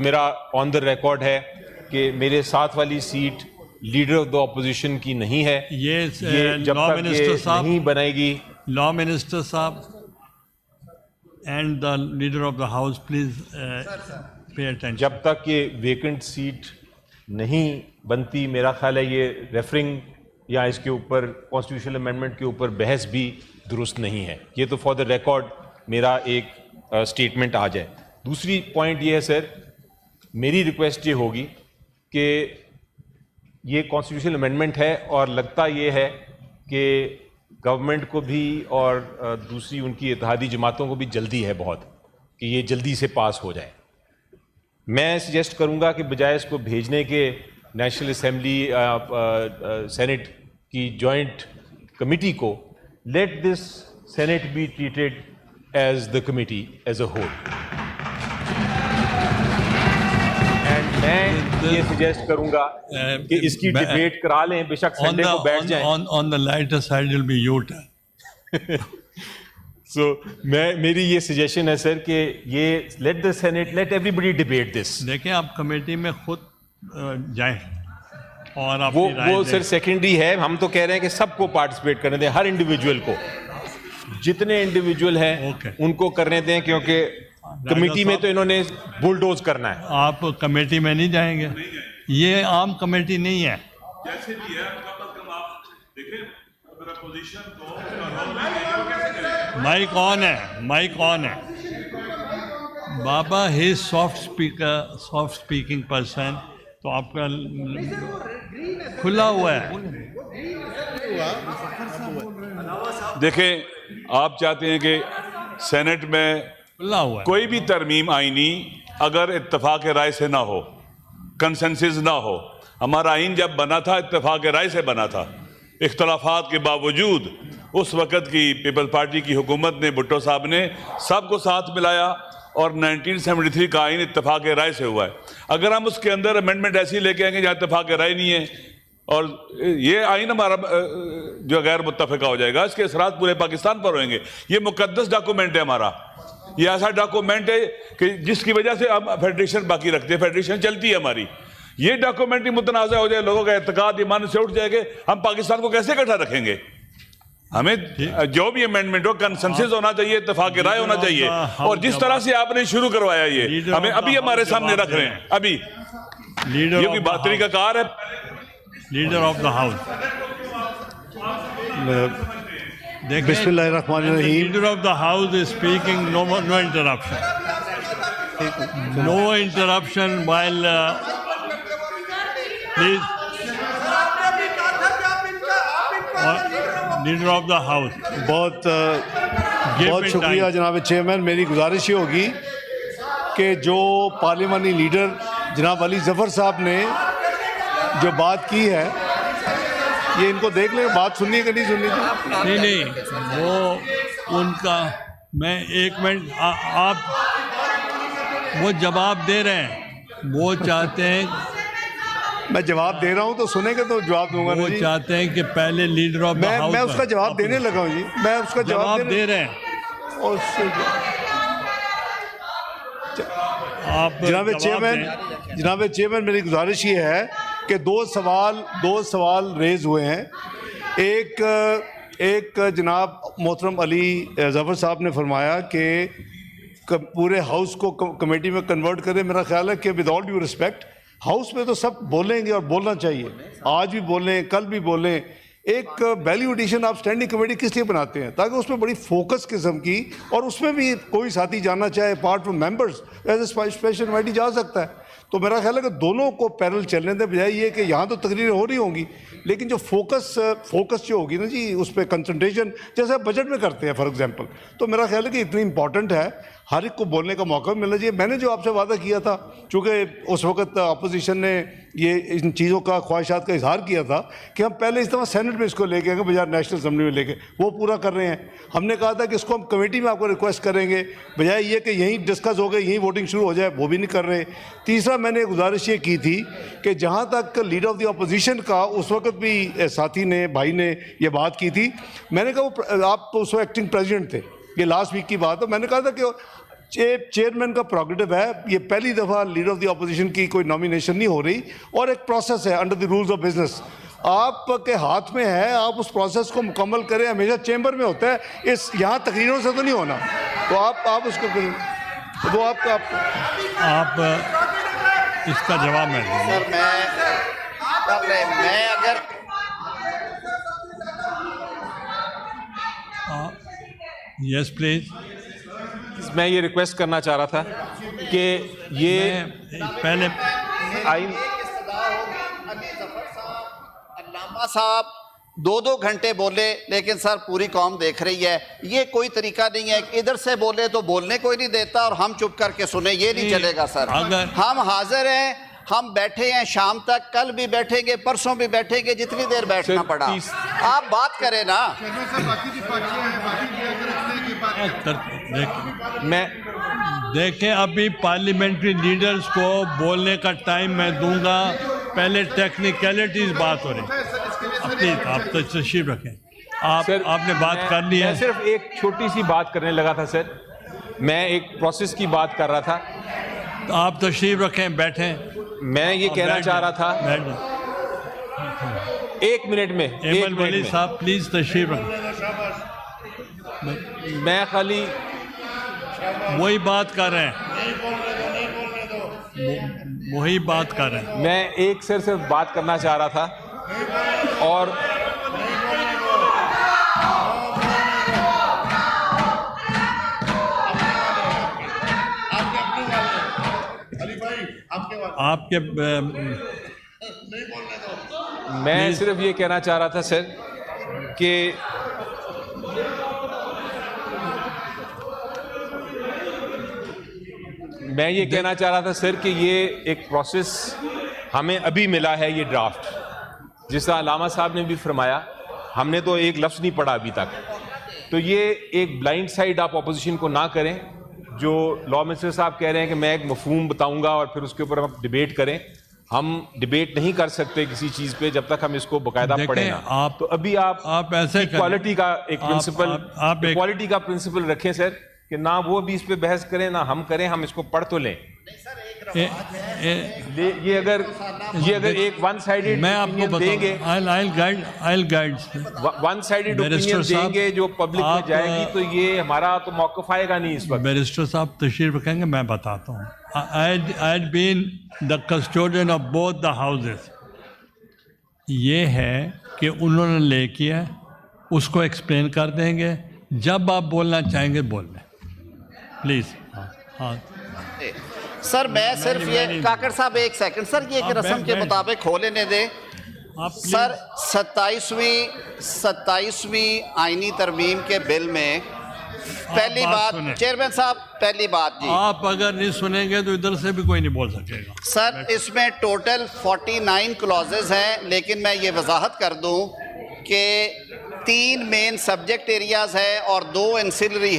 मेरा on the record है कि मेरे साथ वाली seat leader of the opposition की नहीं है। ये जब तक ये नहीं बनाएगी, लॉ मिनिस्टर साहब and the leader of the house please pay attention. जब तक ये वेकेंट सीट नहीं बनती, मेरा ख्याल है ये रेफरिंग या इसके ऊपर कॉन्स्टिट्यूशनल अमेंडमेंट के ऊपर बहस भी दुरुस्त नहीं है। ये तो फॉर द रिकॉर्ड मेरा एक स्टेटमेंट आ जाए। दूसरी पॉइंट ये है सर, मेरी रिक्वेस्ट ये होगी कि ये कॉन्स्टिट्यूशनल अमेंडमेंट है और लगता ये है कि गवर्नमेंट को भी और दूसरी उनकी इत्तेहादी जमातों को भी जल्दी है बहुत कि ये जल्दी से पास हो जाए। मैं सजेस्ट करूंगा कि बजाय इसको भेजने के नेशनल असेंबली सेनेट की जॉइंट कमिटी को, let this senate be treated as the committee as a whole. And मैं ये सजेस्ट करूंगा कि इसकी डिबेट करा लें, बेशक संडे को बैठ जाएं। On the lighter side will be U turn. So मेरी ये सजेशन है सर कि ये let the senate, let everybody debate this. देखें आप कमेटी में खुद जाएं और आप वो सर सेकेंडरी है। हम तो कह रहे हैं कि सबको पार्टिसिपेट करने दें, हर इंडिविजुअल को, जितने इंडिविजुअल हैं उनको करने दें, क्योंकि कमेटी में तो इन्होंने बुलडोज करना है। आप कमेटी में नहीं जाएंगे, ये आम कमेटी नहीं है। जैसे भी है, कम आप देखें अगर अपोजिशन को माइक ऑन है, माइक ऑन है। बाबा ही soft speaker, soft speaking person, तो आपका खुला हुआ है। देखें, आप चाहते हैं कि सेनेट में खुला हुआ कोई भी तरमीम आईनी अगर इत्तेफाक राय से ना हो, कंसेंसस ना हो। हमारा आइन जब बना था इत्तेफाक राय से बना था। इख्तलाफात के बावजूद उस वक़्त की पीपल पार्टी की हुकूमत ने, भुट्टो साहब ने सबको साथ मिलाया और 1973 का आइन इत्तेफाक राय से हुआ है। अगर हम उसके अंदर अमेंडमेंट ऐसी लेके आएंगे जहाँ इत्तेफाक राय नहीं है और ये आइन हमारा जो गैर मुत्तफ़िका हो जाएगा, इसके असरात पूरे पाकिस्तान पर होंगे। ये मुकद्दस डॉक्यूमेंट है हमारा, ये ऐसा डॉक्यूमेंट है कि जिसकी वजह से हम फेडरेशन बाकी रखते हैं, फेडरेशन चलती है हमारी। ये डॉक्यूमेंट ही मुतनाज़ा हो जाए, लोगों का एतकाद ईमान से उठ जाएगा, हम पाकिस्तान को कैसे इकट्ठा रखेंगे? हमें जो भी अमेंडमेंट हो कंसेंसस होना चाहिए, इत्तेफाक राय होना चाहिए। और जिस तरह से आपने शुरू करवाया ये हमें अभी हमारे सामने रख रहे हैं, अभी ये कोई बात तरीकाकार है। लीडर ऑफ द हाउस, बिस्मिल्लाहिर्रहमानिर्रहीम। Leader of the house is speaking, no interruption, no interruption while please. Leader of the house, बहुत शुक्रिया जनाब चेयरमैन। मेरी गुजारिश ये होगी कि जो पार्लियामानी लीडर जनाब अली ज़फ़र साहब ने जो बात की है, ये इनको देख लें, बात सुननी है कि नहीं सुननी थी? नहीं, वो उनका, मैं एक मिनट, आप वो जवाब दे रहे हैं, वो चाहते हैं, मैं जवाब दे रहा हूँ तो सुनेंगे तो जवाब दूंगा। वो चाहते हैं कि पहले लीडर ऑफ द हाउस, मैं उसका जवाब देने लगा हूँ जी, मैं उसका जवाब दे रहे हैं। और आप जनाब चेयरमैन मेरी गुजारिश ये है कि दो सवाल रेज हुए हैं। एक जनाब मोहतरम अली ज़फ़र साहब ने फरमाया कि पूरे हाउस को कमेटी में कन्वर्ट करें। मेरा ख्याल है कि with all due respect, house में तो सब बोलेंगे और बोलना चाहिए, आज भी बोलें, कल भी बोलें। एक वैल्यू एडिशन आप स्टैंडिंग कमेटी किस लिए बनाते हैं? ताकि उसमें बड़ी फोकस किस्म की, और उसमें भी कोई साथी जाना चाहे apart from members as a special committee जा सकता है। तो मेरा ख्याल है कि दोनों को पैरेलल चलने दें, बजाय ये कि यहाँ तो तकरीरें हो रही होंगी लेकिन जो फोकस जो होगी ना जी, उस पर कंसंट्रेशन, जैसे आप बजट में करते हैं फॉर एग्जांपल, तो मेरा ख्याल है कि इतनी इंपॉर्टेंट है, हर एक को बोलने का मौका मिलना चाहिए। मैंने जो आपसे वादा किया था, चूँकि उस वक्त अपोजिशन ने ये इन चीज़ों का, ख्वाहिशात का इजहार किया था कि हम पहले इस दफ़ा सेनेट में इसको लेके आएंगे बजाय नेशनल असम्बली में लेके, वो पूरा कर रहे हैं। हमने कहा था कि इसको हम कमेटी में आपको रिक्वेस्ट करेंगे, बजाय ये कि यहीं डिस्कस हो गए, यहीं वोटिंग शुरू हो जाए, वो भी नहीं कर रहे। तीसरा, मैंने गुजारिश ये की थी कि जहाँ तक लीडर ऑफ द अपोजिशन का, उस वक्त भी साथी ने, भाई ने ये बात की थी, मैंने कहा वो आप तो उस वक्त एक्टिंग प्रेसिडेंट थे, ये लास्ट वीक की बात है, मैंने कहा था कि चेयरमैन का प्रोग्रेटिव है, ये पहली दफ़ा लीडर ऑफ द अपोजिशन की कोई नॉमिनेशन नहीं हो रही और एक प्रोसेस है under the rules of business, आपके हाथ में है, आप उस प्रोसेस को मुकम्मल करें। हमेशा चेंबर में होता है, इस यहाँ तकरीरों से तो नहीं होना, तो आप उसको करें, तो आप इसका जवाब मैं दूंगा। सर मैं अगर यस प्लीज। मैं ये रिक्वेस्ट करना चाह रहा था कि ये पहले आइन अल्लामा साहब 2-2 घंटे बोले, लेकिन सर पूरी कौम देख रही है। ये कोई तरीका नहीं है, इधर से बोले तो बोलने कोई नहीं देता और हम चुप करके सुने, ये नहीं चलेगा सर। हम हाजिर हैं, हम बैठे हैं शाम तक, कल भी बैठेंगे, परसों भी बैठेंगे, जितनी देर बैठना पड़ा। आप बात करें ना। मैं देखें, अभी पार्लियामेंट्री लीडर्स को बोलने का टाइम मैं दूंगा, पहले टेक्निकलिटीज बात हो रही। अपनी आप तो तशरीफ रखें। आपने बात कर ली है। मैं सिर्फ एक छोटी सी बात करने लगा था सर, मैं एक प्रोसेस की बात कर रहा था। तो आप तशरीफ रखें, बैठें। मैं ये कहना चाह रहा था, एक मिनट में, एमएल वली साहब प्लीज तशरीफ रखें। मैं खाली वही बात कर रहे हैं, वही बात कर रहे हैं। मैं एक सिर्फ बात करना चाह रहा था और आपके मैं सिर्फ ये कहना चाह रहा था सर कि मैं ये कहना चाह रहा था सर कि ये एक प्रोसेस हमें अभी मिला है, ये ड्राफ्ट, जिस तरह अलामा साहब ने भी फरमाया, हमने तो एक लफ्ज़ नहीं पढ़ा अभी तक। तो ये एक ब्लाइंड साइड आप अपोजिशन को ना करें, जो लॉ मिनिस्टर साहब कह रहे हैं कि मैं एक मफहूम बताऊंगा और फिर उसके ऊपर हम डिबेट करें। हम डिबेट नहीं कर सकते किसी चीज़ पे जब तक हम इसको बाकायदा पढ़ें ना। तो अभी आप ऐसे इक्वालिटी का एक प्रिंसिपल, इक्वालिटी का प्रिंसिपल रखें सर, कि ना वो भी इस पे बहस करें ना हम करें, हम इसको पढ़ तो लें। ये अगर एक वन साइडेड मैं आपको देंगे, I'll guide one sided opinion देंगे जो पब्लिक में जाएगी, तो ये हमारा तो मौक़िफ़ आएगा नहीं इस वक्त। बैरिस्टर साहब तशरीफ रखेंगे, मैं बताता हूँ। I had been the custodian of both the houses। ये है कि उन्होंने ले किया, उसको एक्सप्लेन कर देंगे, जब आप बोलना चाहेंगे बोल लें प्लीज़। हाँ सर मैं सिर्फ ये काकड़ साहब एक सेकंड सर, ये एक रस्म के मुताबिक हो लेने दें सर। 27वीं आईनी तरमीम के बिल में पहली बात, चेयरमैन साहब पहली बात जी, आप अगर नहीं सुनेंगे तो इधर से भी कोई नहीं बोल सकेगा सर। इसमें टोटल 49 क्लॉजेज हैं, लेकिन मैं ये वजाहत कर दूं कि 3 मेन सब्जेक्ट एरियाज हैं और 2 एंसिलरी हैं।